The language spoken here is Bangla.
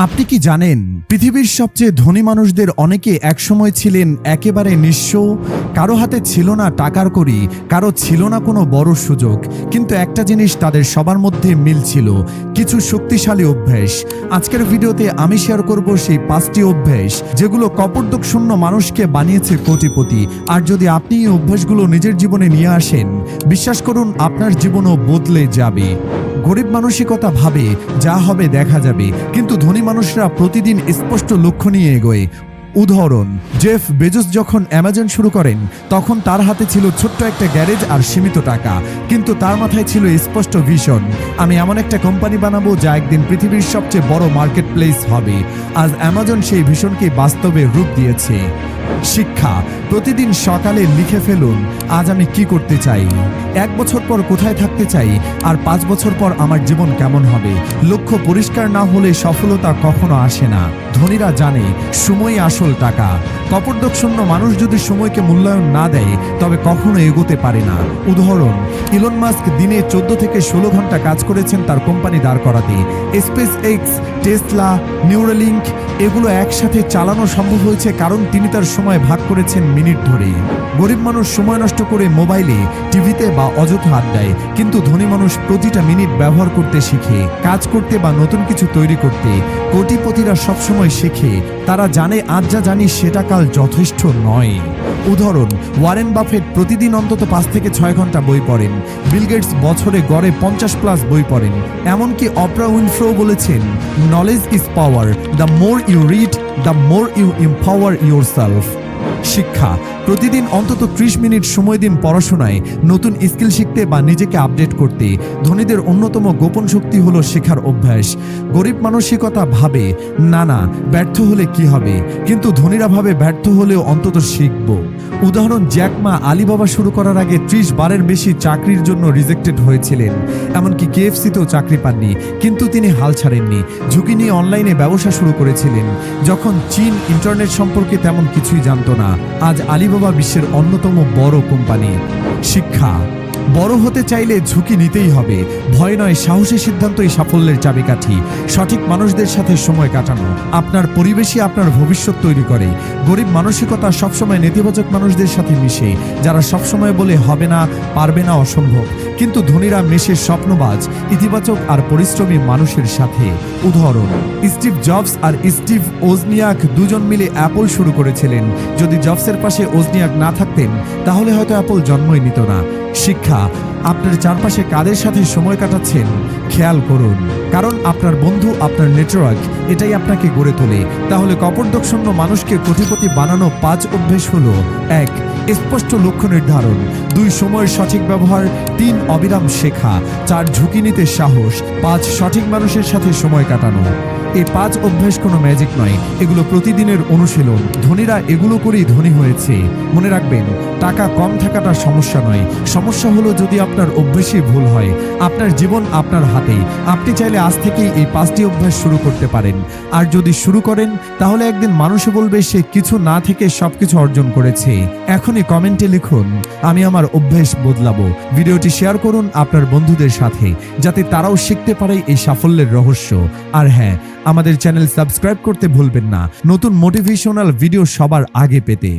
আপনি কি জানেন পৃথিবীর সবচেয়ে ধনী মানুষদের অনেকে একসময় ছিলেন একেবারে নিঃস্ব। কারো হাতে ছিল না টাকার কড়ি, কারো ছিল না কোনো বড় সুযোগ, কিন্তু একটা জিনিস তাদের সবার মধ্যে মিল ছিল, কিছু শক্তিশালী অভ্যাস। আজকের ভিডিওতে আমি শেয়ার করব সেই 5টি অভ্যাস যেগুলো কপর্দকশূন্য মানুষকে বানিয়েছে কোটিপতি। আর যদি আপনি এই অভ্যাসগুলো নিজের জীবনে নিয়ে আসেন, বিশ্বাস করুন আপনার জীবনও বদলে যাবে। গরিব মানসিকতা ভাবে যা হবে দেখা যাবে, কিন্তু ধনী মানুষরা প্রতিদিন স্পষ্ট লক্ষ্য নিয়ে এগোয়। উদাহরণ, জেফ বেজোস যখন অ্যামাজন শুরু করেন তখন তার হাতে ছিল ছোট্ট একটা গ্যারেজ আর সীমিত টাকা, কিন্তু তার মাথায় ছিল স্পষ্ট ভিশন, আমি এমন একটা কোম্পানি বানাবো যা একদিন পৃথিবীর সবচেয়ে বড় মার্কেট প্লেস হবে। আজ অ্যামাজন সেই ভিশনকে বাস্তবে রূপ দিয়েছে। শিক্ষা, প্রতিদিন সকালে লিখে ফেলুন, আজ আমি কি করতে চাই, 1 বছর পর কোথায় থাকতে চাই, আর 5 বছর পর আমার জীবন কেমন হবে। লক্ষ্য পরিষ্কার না হলে সফলতা কখনো আসে না। ধনীরা জানে সময় আসল টাকা। কপর্দকশূন্য মানুষ যদি সময়কে মূল্যায়ন না দেয় তবে কখনো এগোতে পারে না। উদাহরণ, ইলন মাস্ক দিনে 14 থেকে 16 ঘন্টা কাজ করেছেন তার কোম্পানি দাঁড় করাতে। স্পেস এক্স, টেসলা, নিউরালিঙ্ক এগুলো একসাথে চালানো সম্ভব হয়েছে কারণ তিনি তার সময় ভাগ করেছেন মিনিট ধরে। গরিব মানুষ সময় নষ্ট করে মোবাইলে, টিভিতে বা অযথা আড্ডায়, কিন্তু ধনী মানুষ প্রতিটা মিনিট ব্যবহার করতে শিখে, কাজ করতে বা নতুন কিছু তৈরি করতে। কোটিপতিরা সবসময় শেখে, তারা জানে আজ যা জানি সেটা কাল যথেষ্ট নয়। উদাহরণ, ওয়ারেন বাফেট প্রতিদিন অন্তত 5 থেকে 6 ঘন্টা বই পড়েন। বিল গেটস বছরে গড়ে 50+ বই পড়েন। এমনকি অপ্রা উইনফ্রে বলেছেন, knowledge is power, the more you read the more you empower yourself. শিক্ষা, প্রতিদিন অন্তত 30 মিনিট সময় দিন পড়াশোনায়, নতুন স্কিল শিখতে বা নিজেকে আপডেট করতে। ধনীদের অন্যতম গোপন শক্তি হলো শেখার অভ্যাস। গরিব মানসিকতা ভাবে না ব্যর্থ হলে কি হবে, কিন্তু ধনীরা ভাবে ব্যর্থ হলেও অন্তত শিখব। উদাহরণ, জ্যাক মা আলিবাবা শুরু করার আগে 30 বারের বেশি চাকরির জন্য রিজেক্টেড হয়েছিলেন, এমনকি কেএফসিতেও চাকরি পাননি, কিন্তু তিনি হাল ছাড়েননি। ঝুঁকি নিয়ে অনলাইনে ব্যবসা শুরু করেছিলেন যখন চীন ইন্টারনেট সম্পর্কে তেমন কিছুই জানত না। আজ আলিবাবা বিশ্বের অন্যতম বড় কোম্পানি। শিক্ষা, বড় হতে চাইলে ঝুঁকি নিতেই হবে। ভয় নয়, সাহসী সিদ্ধান্তই সাফল্যের চাবিকাঠি। সঠিক মানুষদের সাথে সময় কাটানো, আপনার পরিবেশই আপনার ভবিষ্যৎ তৈরি করে। গরিব মানসিকতা সবসময় নেতিবাচক মানুষদের সাথে মিশে, যারা সবসময় বলে হবে না, পারবে না, অসম্ভব। কিন্তু ধনীরা মেশে স্বপ্নবাজ, ইতিবাচক আর পরিশ্রমী মানুষের সাথে। উদাহরণ, স্টিভ জবস আর স্টিভ ওজনিয়াক দুজন মিলে অ্যাপল শুরু করেছিলেন। যদি জবসের পাশে ওজনিয়াক না থাকতেন তাহলে হয়তো অ্যাপল জন্মই নিত না। শিক্ষা, আপনার চারপাশে কাদের সাথে সময় কাটাচ্ছেন খেয়াল করুন, কারণ আপনার বন্ধু আপনার নেটওয়ার্ক, এটাই আপনাকে গড়ে তোলে। তাহলে কপর্দকশূন্য মানুষকে কোটিপতি বানানো 5 অভ্যেস হলো: 1. স্পষ্ট লক্ষ্য নির্ধারণ, 2. সময়ের সঠিক ব্যবহার, 3. অবিরাম শেখা, 4. ঝুঁকি নিতে সাহস, 5. সঠিক মানুষের সাথে সময় কাটানো। এই 5 অভ্যাস কোনো ম্যাজিক নয়, এগুলো প্রতিদিনের অনুশীলন। ধনীরা এগুলো করেই ধনী হয়েছে। মনে রাখবেন, টাকা কম থাকাটা সমস্যা নয়, সমস্যা হলো যদি আপনার অভ্যাসই ভুল হয়। আপনার জীবন আপনার হাতে। আপনি চাইলে আজ থেকেই এই 5টি অভ্যাস শুরু করতে পারেন। আর যদি শুরু করেন তাহলে একদিন মানুষে বলবে সে কিছু না থেকে সবকিছু অর্জন করেছে। এখনই কমেন্টে লিখুন, আমি আমার অভ্যাস বদলাবো। ভিডিওটি শেয়ার করুন আপনার বন্ধুদের সাথে, যাতে তারাও শিখতে পারে এই সাফল্যের রহস্য। আর হ্যাঁ, আমাদের চ্যানেল সাবস্ক্রাইব করতে ভুলবেন না নতুন মোটিভেশনাল ভিডিও সবার আগে পেতে।